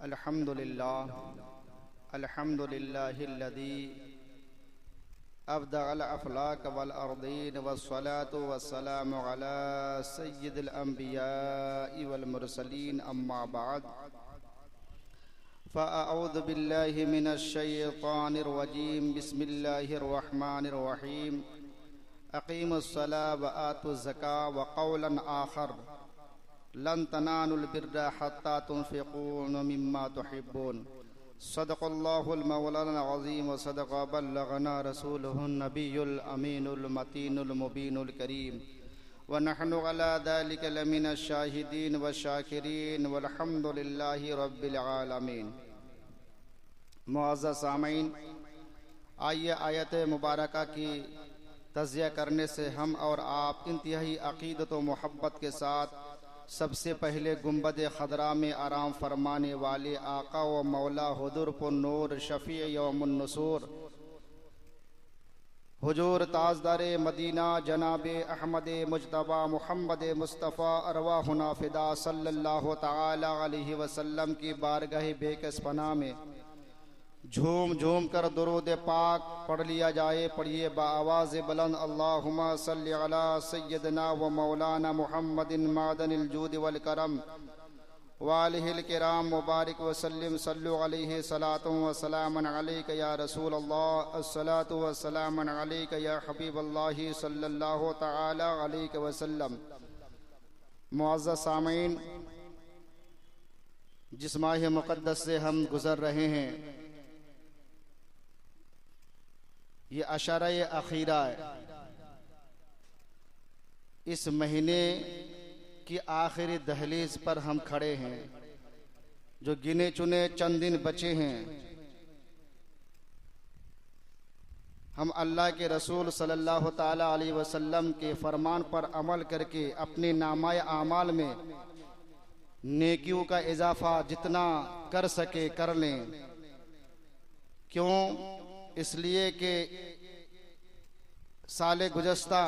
अल्हम्दुलिल्लाहिल्लज़ी अब्दअल अफ़लाक वल अर्दीन वस्सलातु वस्सलामु अला सय्यिदिल अंबियाइ वल मुरसलीन अम्मा बाद फ़अऊज़ु बिल्लाहि मिनश शैतानिर रजीम बिस्मिल्लाहिर रहमानिर रहीम अक़ीमुस्सलाह व आतुज़ ज़काह व क़ौलन आख़र लन तनालुल बिर्रा हत्ता तुनफ़िक़ू मिम्मा तुहिब्बून सदक़ल्लाहुल मौलाना अज़ीम व सदक़ बल्लगना रसूलुहुन नबियुल अमीनुल मतीनुल मुबीनुल करीम व नहनु अला ज़ालिका लमिनश शाहिदीन व शाकिरीन वल्हम्दुलिल्लाहि रब्बिल आलमीन। मुअज़्ज़ज़ सामीन, आइए आयत मुबारका की तज़किया करने से हम और आप इंतहाई अक़ीदत व मोहब्बत के साथ सबसे पहले गुंबद खदरा में आराम फरमाने वाले आका व मौला हुज़ूर पुन्नूर शफ़ी यौमुन नुसूर हुजूर ताजदार मदीना जनाब अहमद मुज्तबा मुहम्मद मुस्तफ़ा अरवाहुना फ़िदा सल्लल्लाहु तआला अलैहि वसल्लम की बारगाह बेकस पनाह में झूम झूम कर दुरूद पाक पढ़ लिया जाए। पढ़िए बाआवाज़ बुलंद अल्लाहुम्मा सल्लि अला सय्यदना व मौलाना मुहम्मदिन मादनिल जूद वल करम व आलिहिल किराम मुबारक वसल्लिम सल्लु अलैहि सलातु व सलामन अलैका या रसूल अल्लाह अस्सलातु व सलामन अलैका या हबीब अल्लाह सल्लल्लाहु तआला अलैहि वसल्लम। मुअज़्ज़ज़ सामीन, जिस माह मुक़द्दस से हम गुज़र रहे हैं ये अशरा-ए अखीरा है। इस महीने की आखिरी दहलीज पर हम खड़े हैं। जो गिने चुने चंद दिन बचे हैं, हम अल्लाह के रसूल सल्लल्लाहु ताला अलैहि वसल्लम के फरमान पर अमल करके अपने नामाए आमाल में नेकियों का इजाफा जितना कर सके कर लें। क्यों? इसलिए कि साले गुज़श्ता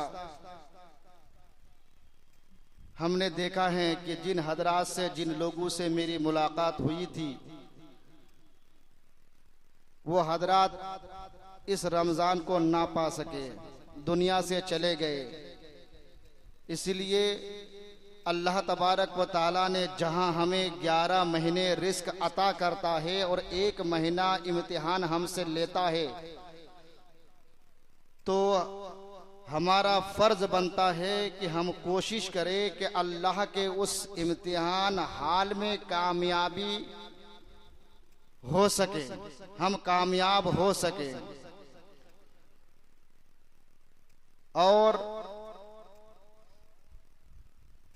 हमने देखा है कि जिन हजरात से जिन लोगों से मेरी मुलाकात हुई थी वो हजरात इस रमज़ान को ना पा सके, दुनिया से चले गए। इसलिए अल्लाह तबारक व ताला ने जहां हमें 11 महीने रिस्क अता करता है और 1 महीना इम्तिहान हमसे लेता है, तो हमारा फर्ज बनता है कि हम कोशिश करें कि अल्लाह के उस इम्तिहान हाल में कामयाबी हो सके, हम कामयाब हो सके। और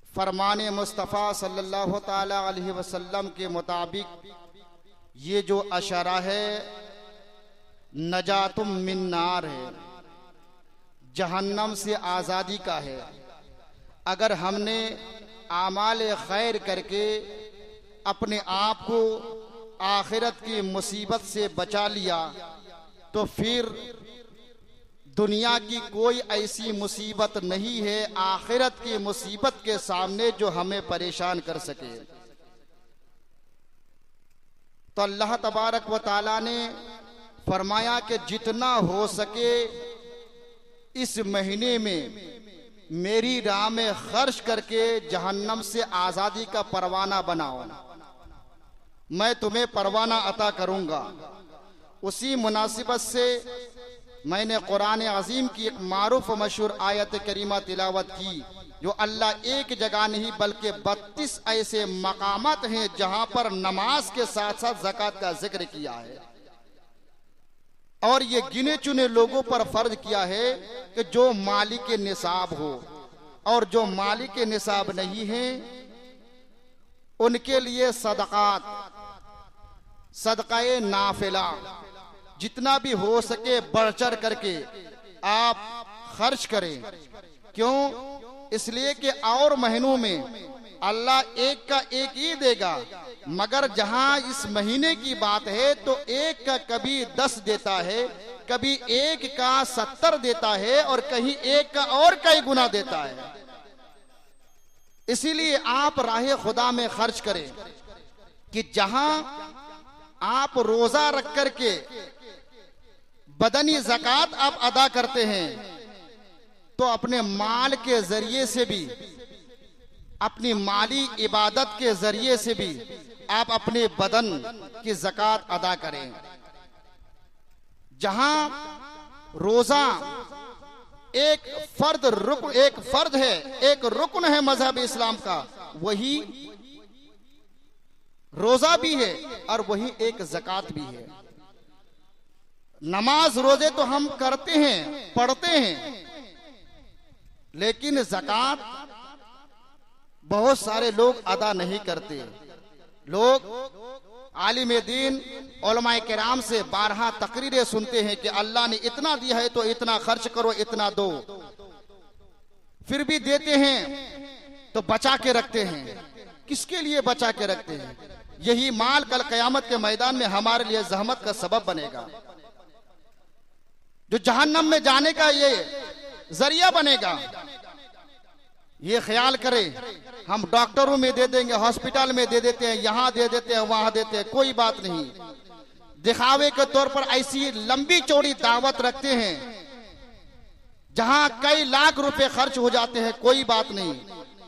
फरमाने मुस्तफ़ा सल्लल्लाहु ताला अलैहि वसल्लम के मुताबिक ये जो अशरा है नजातुम मिन नार है, जहन्नम से आज़ादी का है। अगर हमने आमाल खैर करके अपने आप को आखिरत की मुसीबत से बचा लिया तो फिर दुनिया की कोई ऐसी मुसीबत नहीं है आखिरत की मुसीबत के सामने जो हमें परेशान कर सके। तो अल्लाह तबारक व ताला ने फरमाया कि जितना हो सके इस महीने में मेरी राह में खर्च करके जहन्नम से आज़ादी का परवाना बनाओ, मैं तुम्हें परवाना अता करूंगा। उसी मुनासिबत से मैंने कुरान अज़ीम की एक मारूफ मशहूर आयत करीमा तिलावत की, जो अल्लाह एक जगह नहीं बल्कि 32 ऐसे मकामात हैं जहां पर नमाज के साथ साथ ज़कात का जिक्र किया है। और ये गिने चुने लोगों पर फर्ज किया है कि जो मालिक निसाब हो, और जो मालिक निसाब नहीं है उनके लिए सदक़ात, सदक़ाए नाफिला जितना भी हो सके बढ़ चढ़ करके आप खर्च करें। क्यों? इसलिए कि और महीनों में अल्लाह एक का एक ही देगा, मगर जहां इस महीने की बात है तो एक का कभी 10 देता है, कभी एक का 70 देता है और कहीं एक का और कई गुना देता है। इसीलिए आप राह खुदा में खर्च करें कि जहां आप रोजा रख करके बदनी ज़कात आप अदा करते हैं तो अपने माल के जरिए से भी, अपनी माली इबादत के जरिए से भी आप अपने बदन की ज़कात अदा करें। जहां रोजा एक फर्द है, एक रुकन है मजहब इस्लाम का, वही रोजा भी है और वही एक ज़कात भी है। नमाज रोजे तो हम करते हैं, पढ़ते हैं, लेकिन ज़कात बहुत सारे लोग अदा नहीं करते। लोग आलिम दीन उलमाए किराम से 12 तकरीरें सुनते हैं कि अल्लाह ने इतना दिया है तो इतना खर्च करो, इतना दो, फिर भी देते हैं तो बचा के रखते हैं। किसके लिए बचा के रखते हैं? यही माल कल कयामत के मैदान में हमारे लिए जहमत का सबब बनेगा, जो जहन्नम में जाने का ये जरिया बनेगा। ये ख्याल करें, हम डॉक्टरों में दे देंगे, हॉस्पिटल में दे देते हैं, यहां दे देते हैं, वहां देते हैं, कोई बात नहीं। दिखावे के तौर पर ऐसी लंबी चौड़ी दावत रखते हैं जहां कई लाख रुपए खर्च हो जाते हैं, कोई बात नहीं।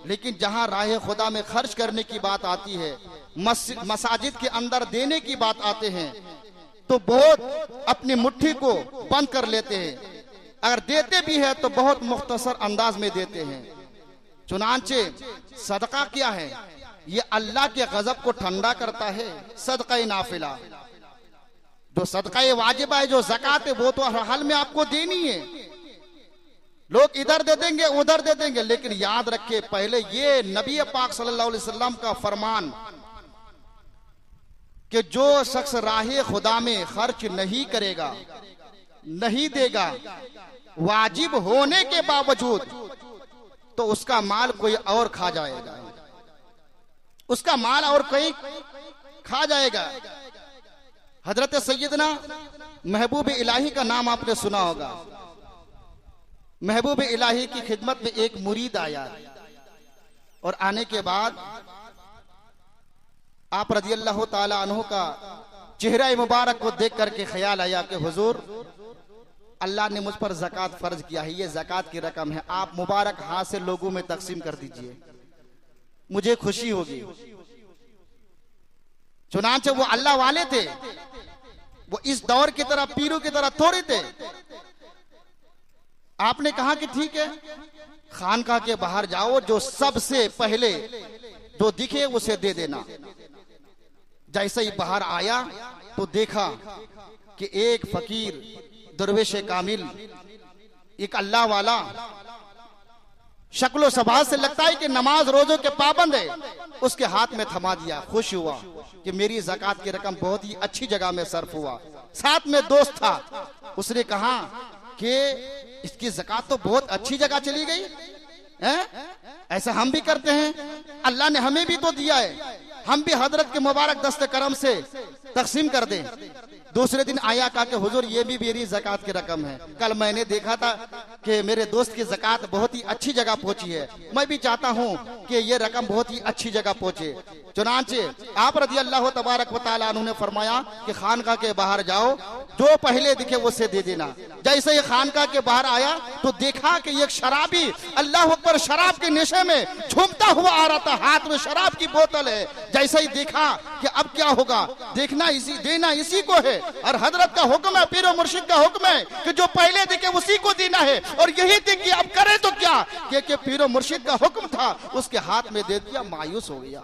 लेकिन जहां राह खुदा में खर्च करने की बात आती है, मसाजिद के अंदर देने की बात आते हैं, तो बहुत अपनी मुट्ठी को बंद कर लेते हैं। अगर देते भी है तो बहुत मुख्तसर अंदाज में देते हैं। चुनांचे सदका क्या है? ये अल्लाह के गजब को ठंडा करता है। सदका नाफिला, जो सदका वाजिब है, जो ज़कात है, वो तो हर हाल में आपको देनी है। लोग इधर दे देंगे, उधर दे देंगे, लेकिन याद रखे, पहले ये नबी पाक सल्लल्लाहु अलैहि वसल्लम का फरमान कि जो शख्स राहे खुदा में खर्च नहीं करेगा, नहीं देगा, वाजिब होने के बावजूद, तो उसका माल कोई और खा जाएगा, उसका माल और कोई खा जाएगा। हजरत सैयदना महबूब इलाही का नाम आपने सुना होगा। महबूब इलाही की खिदमत में एक मुरीद आया और आने के बाद आप रज़ी अल्लाह ताला अन्हु का चेहरा मुबारक को देख करके ख्याल आया कि हुजूर, अल्लाह ने मुझ पर ज़कात फर्ज किया है, ये ज़कात की रकम है, आप मुबारक हाथ से लोगों में तकसीम कर दीजिए, मुझे खुशी होगी। चुनांचे वो अल्लाह वाले थे, वो इस दौर की तरह पीरों की तरह थोड़े थे। आपने कहा कि ठीक है, खानकाह के बाहर जाओ, जो सबसे पहले जो दिखे उसे दे देना। जैसे ही बाहर आया तो देखा कि एक फकीर, दरवेश कामिल, एक अल्लाह वाला, शक्लो सबाज से लगता है कि नमाज रोजों के पाबंद है, उसके हाथ में थमा दिया। खुश हुआ कि मेरी ज़कात की रकम बहुत ही अच्छी जगह में सर्फ हुआ। साथ में दोस्त था, उसने कहा कि इसकी ज़कात तो बहुत अच्छी जगह चली गई है, ऐसा हम भी करते हैं, अल्लाह ने हमें भी तो दिया है, हम भी हजरत के मुबारक दस्ते करम से तकसीम कर दें। दूसरे दिन आया, कहा कि हुजूर, ये भी मेरी ज़कात की रकम है, कल मैंने देखा था कि मेरे दोस्त की ज़कात बहुत ही अच्छी जगह पहुंची है, मैं भी चाहता हूं कि ये रकम बहुत ही अच्छी जगह पहुंचे। चुनांचे आप रज़ी अल्लाह तबारक व तआला अन्हु ने फरमाया कि खानकाह के बाहर जाओ, जो पहले दिखे उसे दे देना। जैसे ही खानकाह के बाहर आया तो देखा कि एक शराबी, अल्लाह अकबर, शराब के नशे में झूमता हुआ आ रहा था, हाथ में शराब की बोतल है। जैसे ही देखा कि अब क्या होगा, देखना इसी, देना इसी को है, और हजरत का हुक्म है, पीर मुर्शिद का हुक्म है कि जो पहले दिखे उसी को देना है, और यही देखिए अब करे तो क्या, कि पीर मुर्शिद का हुक्म था, उसके हाथ में दे दिया। मायूस हो गया,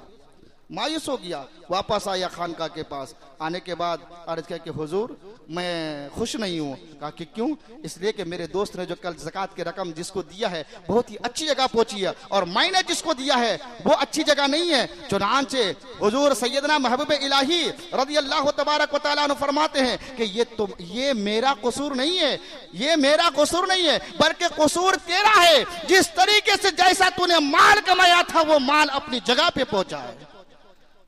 मायूस हो गया, वापस आया खानकाह के पास। आने के बाद अर्ज किया कि हुजूर, मैं खुश नहीं हूँ। कहा कि क्यों? इसलिए कि मेरे दोस्त ने जो कल ज़कात की रकम जिसको दिया है बहुत ही अच्छी जगह पहुंची है, और मैंने जिसको दिया है वो अच्छी जगह नहीं है। चुनांचे हुजूर सैयदना महबूब इलाही रज़ी अल्लाह तबारक व तआला अन्हु फरमाते हैं कि ये मेरा कसूर नहीं है, ये मेरा कसूर नहीं है, बल्कि कसूर तेरा है। जिस तरीके से जैसा तूने माल कमाया था वो माल अपनी जगह पे पहुंचा है।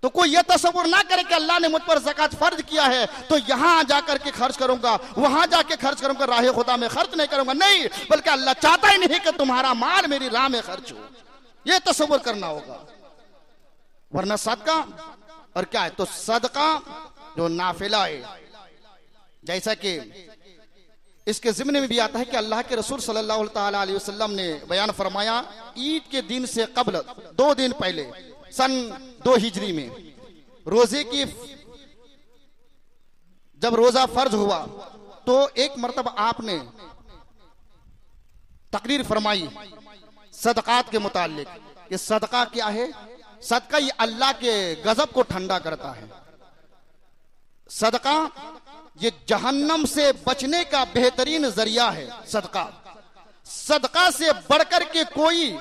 तो कोई ये तस्वुर ना करे कि अल्लाह ने मुझ पर ज़कात फर्ज किया है तो यहां जाकर के खर्च करूंगा, वहां जाके खर्च करूंगा, राह खुदा में खर्च नहीं करूंगा। नहीं, बल्कि अल्लाह चाहता ही नहीं कि तुम्हारा माल मेरी राह में खर्च हो, ये तस्वुर करना होगा। वरना सदका और क्या है, तो सदका जो नाफिला है, जैसा कि इसके ज़िम्न में भी आता है कि अल्लाह के रसूल सल्लल्लाहु ताला अलैहि वसल्लम ने बयान फरमाया, ईद के दिन से कबल 2 दिन पहले सन 2 हिजरी में रोजे की जब रोजा फर्ज हुआ तो एक मरतबा आपने तकरीर फरमाई सदकात के मुतालिक कि सदका क्या है। सदका ये अल्लाह के गजब को ठंडा करता है। सदका ये जहन्नम से बचने का बेहतरीन जरिया है। सदका से बढ़कर के कोई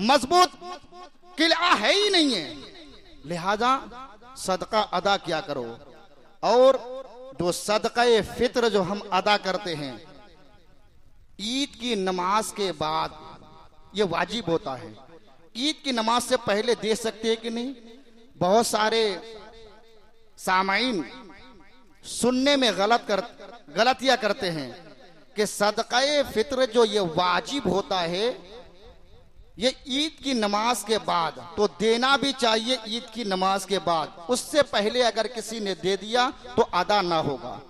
मजबूत किला है ही नहीं है। लिहाजा सदका अदा किया करो। और जो सदक़े फित्र जो हम अदा करते हैं ईद की नमाज के बाद, ये वाजिब होता है। ईद की नमाज से पहले दे सकते हैं कि नहीं? बहुत सारे सामाइन सुनने में गलतियां करते हैं कि सदक़े फित्र जो ये वाजिब होता है ये ईद की नमाज के बाद, तो देना भी चाहिए ईद की नमाज के बाद। उससे पहले अगर किसी ने दे दिया तो अदा ना होगा।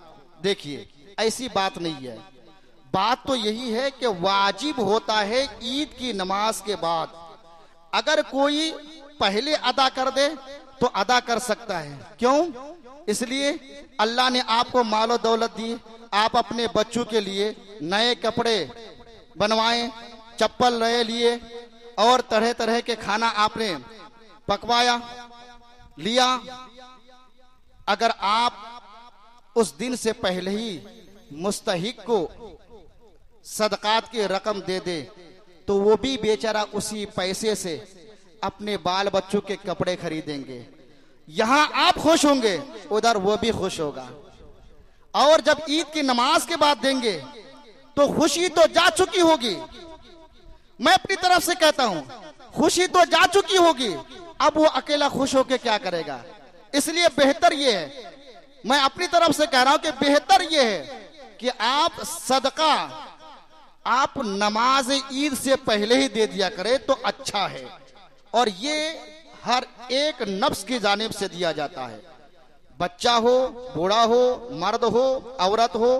देखिए ऐसी बात नहीं है। बात तो यही है कि वाजिब होता है ईद की नमाज के बाद। अगर कोई पहले अदा कर दे तो अदा कर सकता है। क्यों? इसलिए अल्लाह ने आपको मालो दौलत दी, आप अपने बच्चों के लिए नए कपड़े बनवाएं, चप्पल नए लिए और तरह तरह के खाना आपने पकवाया लिया। अगर आप उस दिन से पहले ही मुस्तहिक को सदकात की रकम दे दे तो वो भी बेचारा उसी पैसे से अपने बाल बच्चों के कपड़े खरीदेंगे। यहां आप खुश होंगे, उधर वो भी खुश होगा। और जब ईद की नमाज के बाद देंगे तो खुशी तो जा चुकी होगी। मैं अपनी तरफ से कहता हूं खुशी तो जा चुकी होगी, अब वो अकेला खुश होकर क्या करेगा? इसलिए बेहतर ये है, मैं अपनी तरफ से कह रहा हूं कि बेहतर ये है कि आप सदका आप नमाज ईद से पहले ही दे दिया करें तो अच्छा है। और ये हर एक नफ्स की जानिब से दिया जाता है। बच्चा हो, बूढ़ा हो, मर्द हो, औरत हो,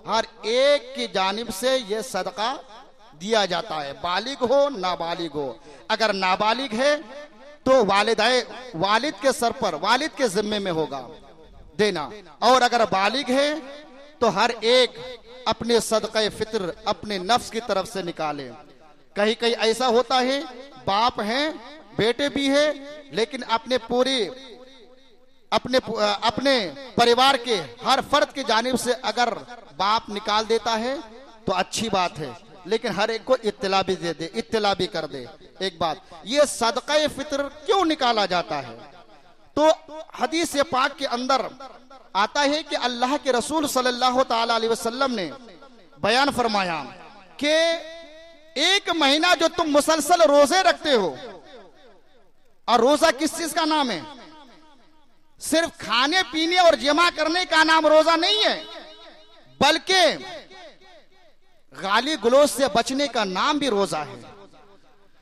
हर एक की जानिब से ये सदका दिया जाता है। बालिग हो, नाबालिग हो। अगर नाबालिग है तो वालिद के सर पर, वालिद के जिम्मे में होगा देना। और अगर बालिग है तो हर एक अपने सदक़े फित्र अपने नफ्स की तरफ से निकाले। कहीं कहीं ऐसा होता है बाप हैं, बेटे भी है, लेकिन अपने परिवार के हर फर्द की जानिब से अगर बाप निकाल देता है तो अच्छी बात है, लेकिन हर एक को इत्तला भी दे दे, इत्तला भी कर दे। एक बात, ये सदक़े फित्र क्यों निकाला जाता है? तो हदीस पाक के अंदर आता है कि अल्लाह के रसूल सल्लल्लाहु ताला अलैहि वसल्लम ने बयान फरमाया कि एक महीना जो तुम मुसलसल रोजे रखते हो, और रोजा किस चीज का नाम है? सिर्फ खाने पीने और जमा करने का नाम रोजा नहीं है, बल्कि गाली गलौज से बचने का नाम भी रोजा है।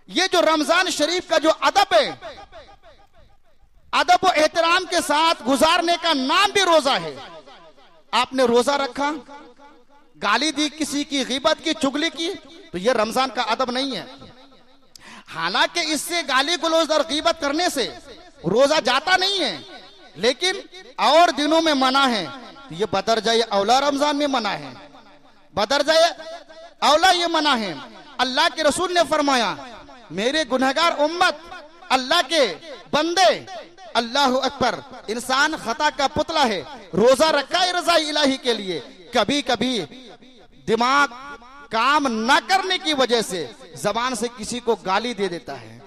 ये जो रमजान शरीफ का जो अदब है, अदब और एहतराम के साथ गुजारने का नाम भी रोजा है। आपने रोजा रखा, गाली दी, किसी की गीबत की, चुगली की, तो ये रमजान का अदब नहीं है। हालांकि इससे गाली गलौज और गीबत करने से रोजा जाता नहीं है, लेकिन और दिनों में मना है। तो ये बदरजाए औला रमजान में मना है, बदरजाए औला ये मना है। अल्लाह के रसूल ने फरमाया, मेरे गुनहगार उम्मत, अल्लाह के बंदे, अल्लाह अकबर, इंसान खता का पुतला है। रोजा रखा है रज़ा इलाही के लिए, कभी कभी दिमाग काम न करने की वजह से जबान से किसी को गाली दे देता है,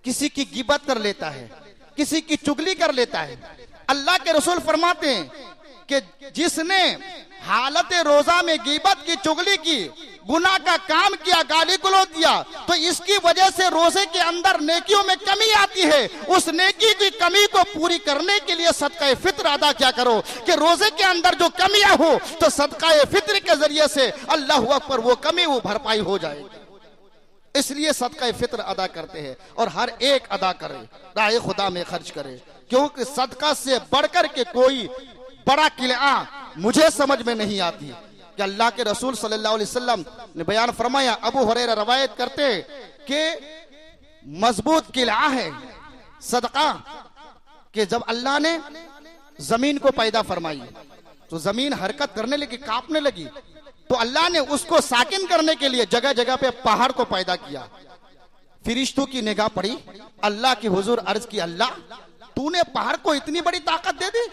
किसी की गिबत कर लेता है, किसी की चुगली कर लेता है। अल्लाह के रसूल फरमाते हैं कि जिसने हालत रोजा में गिबत की, चुगली की, गुनाह का काम किया, गाली गलौज दिया, तो इसकी वजह से रोजे के अंदर नेकियों में कमी आती है। उस नेकी की कमी को पूरी करने के लिए सदका फित्र अदा क्या करो कि रोजे के अंदर जो कमियां हो तो सदका फित्र के जरिए से अल्लाह अकबर वो कमी वो भरपाई हो जाएगी। इसलिए सदका फित्र अदा करते हैं और हर एक अदा करे, राह खुदा में खर्च करे, क्योंकि सदका से बढ़कर के कोई बड़ा किला मुझे समझ में नहीं आती कि अल्लाह के रसूल सल्लल्लाहु अलैहि वसल्लम ने बयान फरमाया, अबू हुरैरा रवायत करते कि मजबूत किला है सदका, कि जब अल्लाह ने जमीन को पैदा फरमाई तो जमीन हरकत करने लगी, कांपने लगी, तो अल्लाह ने उसको साकिन करने के लिए जगह जगह पे पहाड़ को पैदा किया। फिरिश्तों की निगाह पड़ी, अल्लाह की हुजूर अर्ज की, अल्लाह तूने पहाड़ को इतनी बड़ी ताकत दे दी,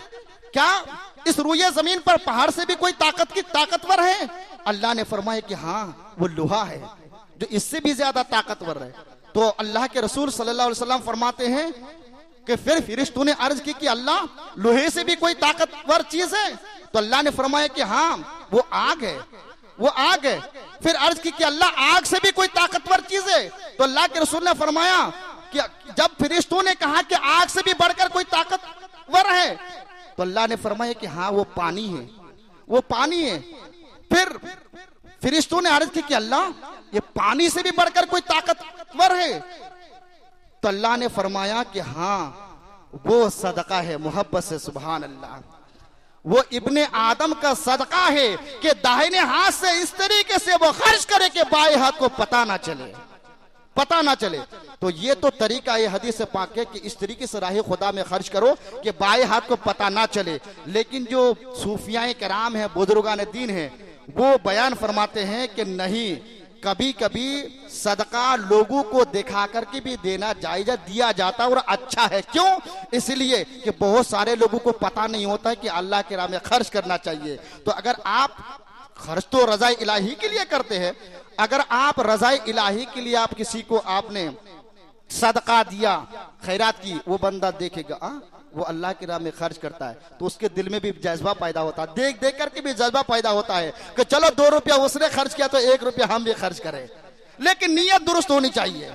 क्या इस रुए जमीन पर पहाड़ से भी कोई ताकतवर है? अल्लाह ने फरमाया कि हाँ, वो लोहा है जो इससे भी ज्यादा ताकतवर है। तो अल्लाह के रसूल सल्लल्लाहु अलैहि वसल्लम फरमाते हैं कि फिर फिरिश्तों ने अर्ज की कि अल्लाह लोहे से भी कोई ताकतवर चीज है? तो अल्लाह ने फरमाया कि हाँ, वो आग है, वो आग है। फिर अर्ज की कि अल्लाह आग से भी कोई ताकतवर चीज है? तो अल्लाह के रसूल ने फरमाया कि जब फिरिश्तों ने कहा कि आग से भी बढ़कर कोई ताकतवर है, तो अल्लाह ने फरमाया कि हाँ, वो पानी है, वो पानी है। फिर फिरिश्तों ने अर्ज की कि अल्लाह ये पानी से भी बढ़कर कोई ताकतवर है? तो अल्लाह ने फरमाया कि हाँ, वो सदका है मोहब्बत से। सुभान अल्लाह, वो इब्ने आदम का सदका है कि दाहिने हाथ से इस तरीके से वो खर्च करे कि बाएं हाथ को पता ना चले, पता ना चले। तो ये तो तरीका ये हदीस से पाक है कि इस तरीके से राह खुदा में खर्च करो कि बाएं हाथ को पता ना चले। लेकिन जो सूफियाए कराम है, बुजुर्गान दीन है, वो बयान फरमाते हैं कि नहीं, कभी कभी सदका लोगों को दिखा करके भी देना जायज दिया जाता और अच्छा है। क्यों? इसलिए कि बहुत सारे लोगों को पता नहीं होता है कि अल्लाह के राह में खर्च करना चाहिए। तो अगर आप खर्च तो रज़ाए इलाही के लिए करते हैं, अगर आप रज़ाए इलाही के लिए आप किसी को आपने सदका दिया, खैरात की, वो बंदा देखेगा वो अल्लाह की राह में खर्च करता है, तो उसके दिल में भी जज्बा पैदा होता है, देख देख करके भी जज्बा पैदा होता है कि चलो 2 रुपया उसने खर्च किया तो 1 रुपया हम भी खर्च करें। लेकिन नीयत दुरुस्त होनी चाहिए,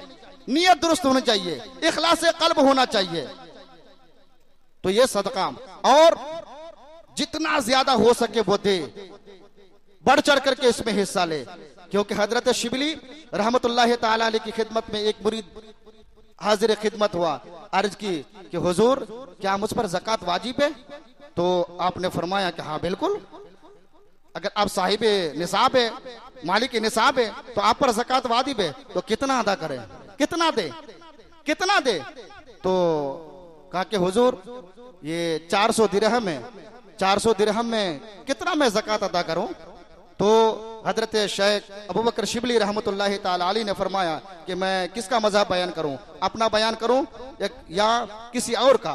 नीयत दुरुस्त होनी चाहिए, इखलास कल्ब होना चाहिए। तो ये सदका, और जितना ज्यादा हो सके वो दे, बढ़ चढ़ करके इसमें हिस्सा ले। क्योंकि हजरत शिबली रहमतुल्लाह ताला अलैह की खिदमत में एक मुरीद हाजिर खिदमत हुआ, अर्ज की कि हुजूर क्या मुझ पर ज़कात वाजिब है? तो आपने फरमाया कि हाँ बिल्कुल, अगर आप साहिब निसाब है, मालिक निसाब है, तो आप पर ज़कात वाजिब है। तो कितना अदा करें, कितना दे, कितना दे? तो कहा कि हुजूर ये 400 दिरहम है, 400 दिरहम में कितना मैं ज़कात अदा करूं? तो हजरत शेख अबू बकर शिबली रहमतुल्लाह ताला अलैह ने फरमाया कि मैं किसका मज़हब बयान करूं, अपना बयान करूं या किसी और का?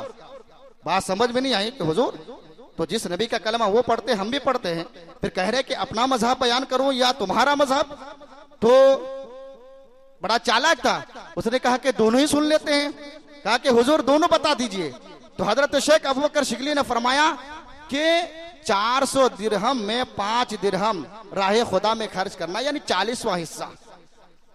बात समझ में नहीं आई कि हुजूर तो जिस नबी का कलमा वो पढ़ते हम भी पढ़ते हैं, फिर कह रहे कि अपना मज़हब बयान करूं या तुम्हारा मज़हब? तो बड़ा चालाक था, उसने कहा कि दोनों ही सुन लेते हैं। कहा कि हुजूर दोनों बता दीजिए। तो हजरत शेख अबू बकर शिबली ने फरमाया कि 400 दिरहम में 5 दिरहम राह खुदा में खर्च करना, यानी 40वां हिस्सा।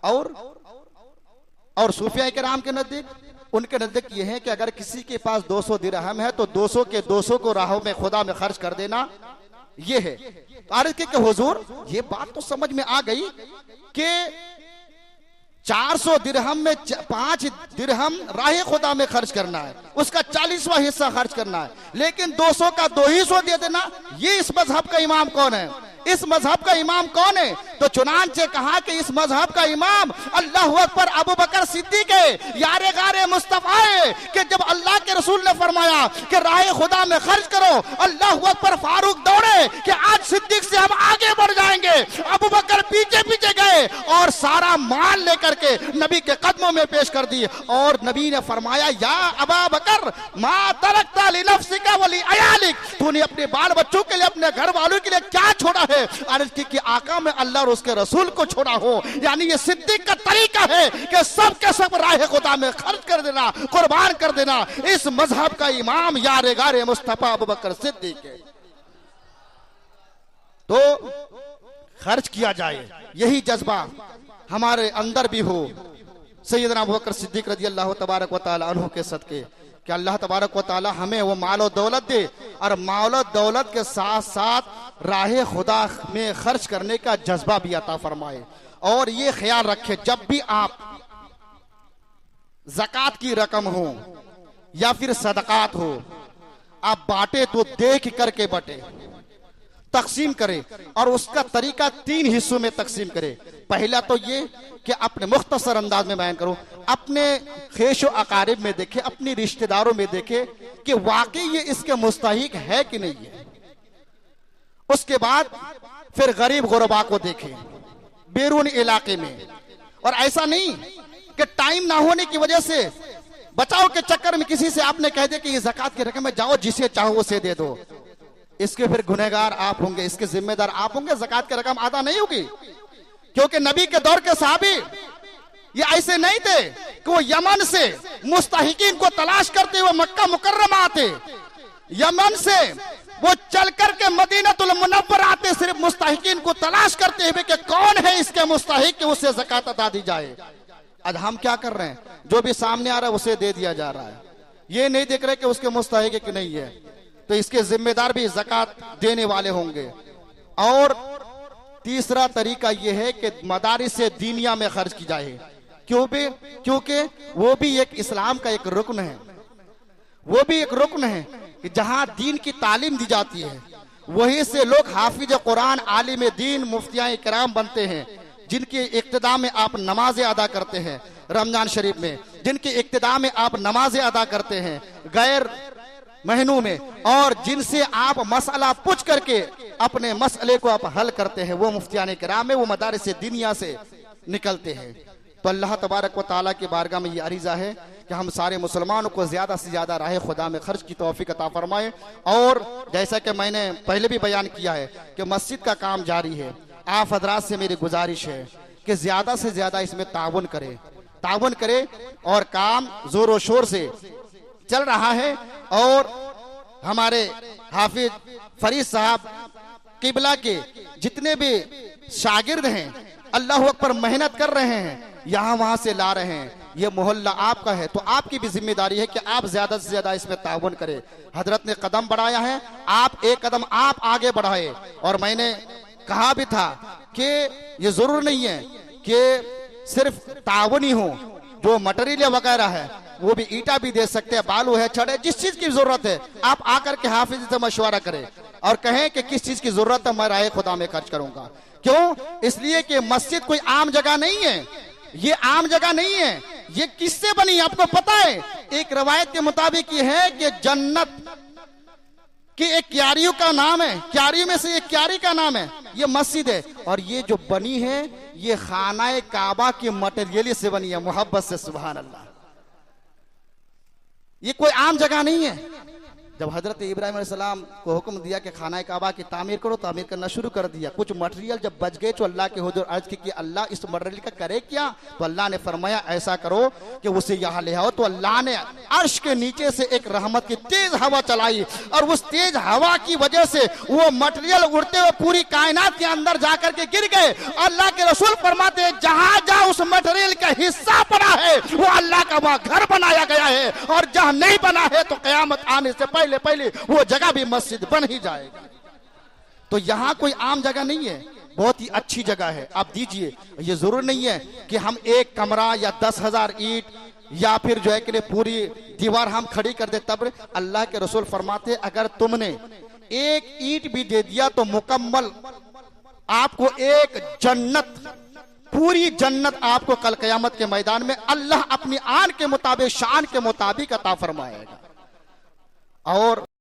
और सूफिया केराम के नजदीक, उनके नजदीक ये है कि अगर किसी के पास 200 दिरहम है तो 200 के 200 को राहों में खुदा में खर्च कर देना, ये है। अर्ज के हुजूर ये बात तो समझ में आ गई कि 400 दिरहम में 5 दिरहम राह खुदा में खर्च करना है, उसका 40वां हिस्सा खर्च करना है, लेकिन 200 का 200 दे देना। ये इस मजहब का इमाम कौन है? इस मजहब का इमाम कौन है? तो चुनांचे कहा कि इस मजहब का इमाम अल्लाह अकबर अबू बकर सिद्दीक है, यारे गारे मुस्तफा है। कि जब अल्लाह के रसूल ने फरमाया कि राह खुदा में खर्च करो, अल्लाह अकबर फारूक दौड़े कि आज सिद्दीक से हम आगे बढ़ जाएंगे। अबू बकर पीछे पीछे गए और सारा माल लेकर के नबी के कदमों में पेश कर दी। और नबी ने फरमाया, या अबा बकर मा तरक्ता लिनफ्सिका वली अयालिक, तूने अपने बाल बच्चों के लिए, अपने घर वालों के लिए क्या छोड़ा है? अर्ज की कि आका में अल्लाह और उसके रसूल को छोड़ा हो। यानी ये सिद्दीक का तरीका है कि सब के सब राह खुदा में खर्च कर देना, कुर्बान कर देना। इस मजहब का इमाम यारे गारे मुस्तफा अबू बकर सिद्दीक है। तो खर्च किया जाए, यही जज्बा हमारे अंदर भी हो। सैयदना अबू बकर सिद्दीक रज़ी अल्लाह तबारक व तआला अन्हु के सदके कि अल्लाह तबारक व तआला हमें वो मालो दौलत दे, और मालो दौलत के साथ साथ राह खुदा में खर्च करने का जज्बा भी अता फरमाए। और ये ख्याल रखे, जब भी आप ज़कात की रकम हो या फिर सदकात हो, आप बांटे तो देख करके बटे, तकसीम करे, और उसका तरीका 3 हिस्सों में तकसीम करे। पहला तो ये कि अपने मुख्तसर अंदाज में बयान करो, अपने खेशो अकारिब में देखे, अपने रिश्तेदारों में देखे कि वाकई ये इसके मुस्तहिक है कि नहीं है। उसके बाद फिर गरीब गुरबा को देखे बैरून इलाके में, और ऐसा नहीं कि टाइम ना होने की वजह से बचाव के चक्कर में किसी से आपने कह दिया कि ये ज़कात की रकम है, जाओ जिसे चाहो उसे दे दो। इसके फिर गुनहगार आप होंगे, इसके जिम्मेदार आप होंगे, ज़कात की रकम अदा नहीं होगी। क्योंकि नबी के दौर के सहाबी ये ऐसे नहीं थे कि वो यमन से मुस्तहिकीन को तलाश करते हुए मक्का मुकर्रमा आते, यमन से वो चल करके मदीनतुल मुनव्वर आते, सिर्फ मुस्तहिकीन को तलाश करते हुए कि कौन है इसके मुस्तहिक कि उससे ज़कात अदा दी जाए। आज हम क्या कर रहे हैं, जो भी सामने आ रहा है उसे दे दिया जा रहा है, ये नहीं देख रहे कि उसके मुस्तहिक है कि नहीं है। तो इसके जिम्मेदार भी ज़कात देने वाले होंगे। और तीसरा तरीका यह है कि मदारिस दीनिया में खर्च की जाए, क्योंकि वो भी एक इस्लाम का एक रुकन है, वो भी एक रुकन है कि जहां दीन की तालीम दी जाती है, वहीं से लोग हाफिज कुरान, आलिम दीन, मुफ्तियां किराम बनते हैं, जिनके इक्तिदा में आप नमाजें अदा करते हैं रमजान शरीफ में, जिनके इक्तिदा में आप नमाजें अदा करते हैं गैर महीनों में, और जिनसे आप मसला पूछ करके अपने मसले को आप हल करते हैं, वो मुफ्तियान किराम में, वो मदारिस दीनिया से निकलते हैं। तो अल्लाह तबारक व तआला की बारगाह में ये अरीज़ा है कि हम सारे मुसलमानों को ज़्यादा से ज़्यादा राह खुदा में खर्च की तौफीक अता फरमाएं। और जैसा कि मैंने पहले भी बयान किया है कि मस्जिद का काम जारी है, आप हजरात से मेरी गुजारिश है कि ज़्यादा से ज़्यादा इसमें ताउन करें, और काम जोर शोर से चल रहा है। और हमारे हाफिज फरीद साहब किबला के जितने भी शागिर्द हैं, अल्लाह अकबर मेहनत कर रहे हैं, यहाँ वहां से ला रहे हैं। ये मोहल्ला आपका है, तो आपकी भी जिम्मेदारी है कि आप ज्यादा से ज्यादा इसमें ताउन करें। हजरत ने कदम बढ़ाया है, आप एक कदम आप आगे बढ़ाए। और मैंने कहा भी था कि ये जरूर नहीं है कि सिर्फ ताउन ही हो, जो मटेरियल वगैरह है वो भी ईटा भी दे सकते हैं, बालू है, छड़ है, जिस चीज की जरूरत है आप आकर के हाफिज से मशवरा करें और कहें कि किस चीज की जरूरत है, मैं राह खुदा में खर्च करूंगा। क्यों? इसलिए कि मस्जिद कोई आम जगह नहीं है, ये आम जगह नहीं है। ये किससे बनी आपको पता है? एक रवायत के मुताबिक ये है कि जन्नत की एक क्यारियों का नाम है, क्यारियों में से एक क्यारी का नाम है ये मस्जिद है। और ये जो बनी है ये खाना काबा के मटेरियल से बनी है, मोहब्बत से। सुभान अल्लाह, ये कोई आम जगह नहीं है। जब हजरत इब्राहिम अलैहिस्सलाम को हुक्म दिया कि खाना काबा की तामीर करो, तामीर करना शुरू कर दिया। कुछ मटेरियल जब बच गए तो अल्लाह के हुजूर अर्ज की कि अल्लाह इस मटेरियल का करे क्या? तो अल्लाह ने फरमाया ऐसा करो कि उसे यहाँ ले आओ। तो अल्लाह ने अर्श के नीचे से एक रहमत की तेज हवा चलाई, और उस तेज हवा की वजह से वो मटेरियल उड़ते हुए पूरी कायनात के अंदर जाकर के गिर गए। अल्लाह के रसूल फरमाते हैं जहां जहां उस मटेरियल का हिस्सा पड़ा है वो अल्लाह का वहां घर बनाया गया है, और जहां नहीं बना है तो कयामत आने से पहले वो जगह भी मस्जिद बन ही जाएगा। तो यहां कोई आम जगह नहीं है, बहुत ही अच्छी जगह है, आप दीजिए। ये जरूर नहीं है कि हम एक कमरा या 10,000 ईंट या फिर जो है कि पूरी दीवार हम खड़ी कर दे तब। अल्लाह के रसूल फरमाते अगर तुमने एक ईंट भी दे दिया तो मुकम्मल आपको एक जन्नत, पूरी जन्नत आपको कल कयामत के मैदान में अल्लाह अपनी आन के मुताबिक, शान के मुताबिक अता फरमाएगा। और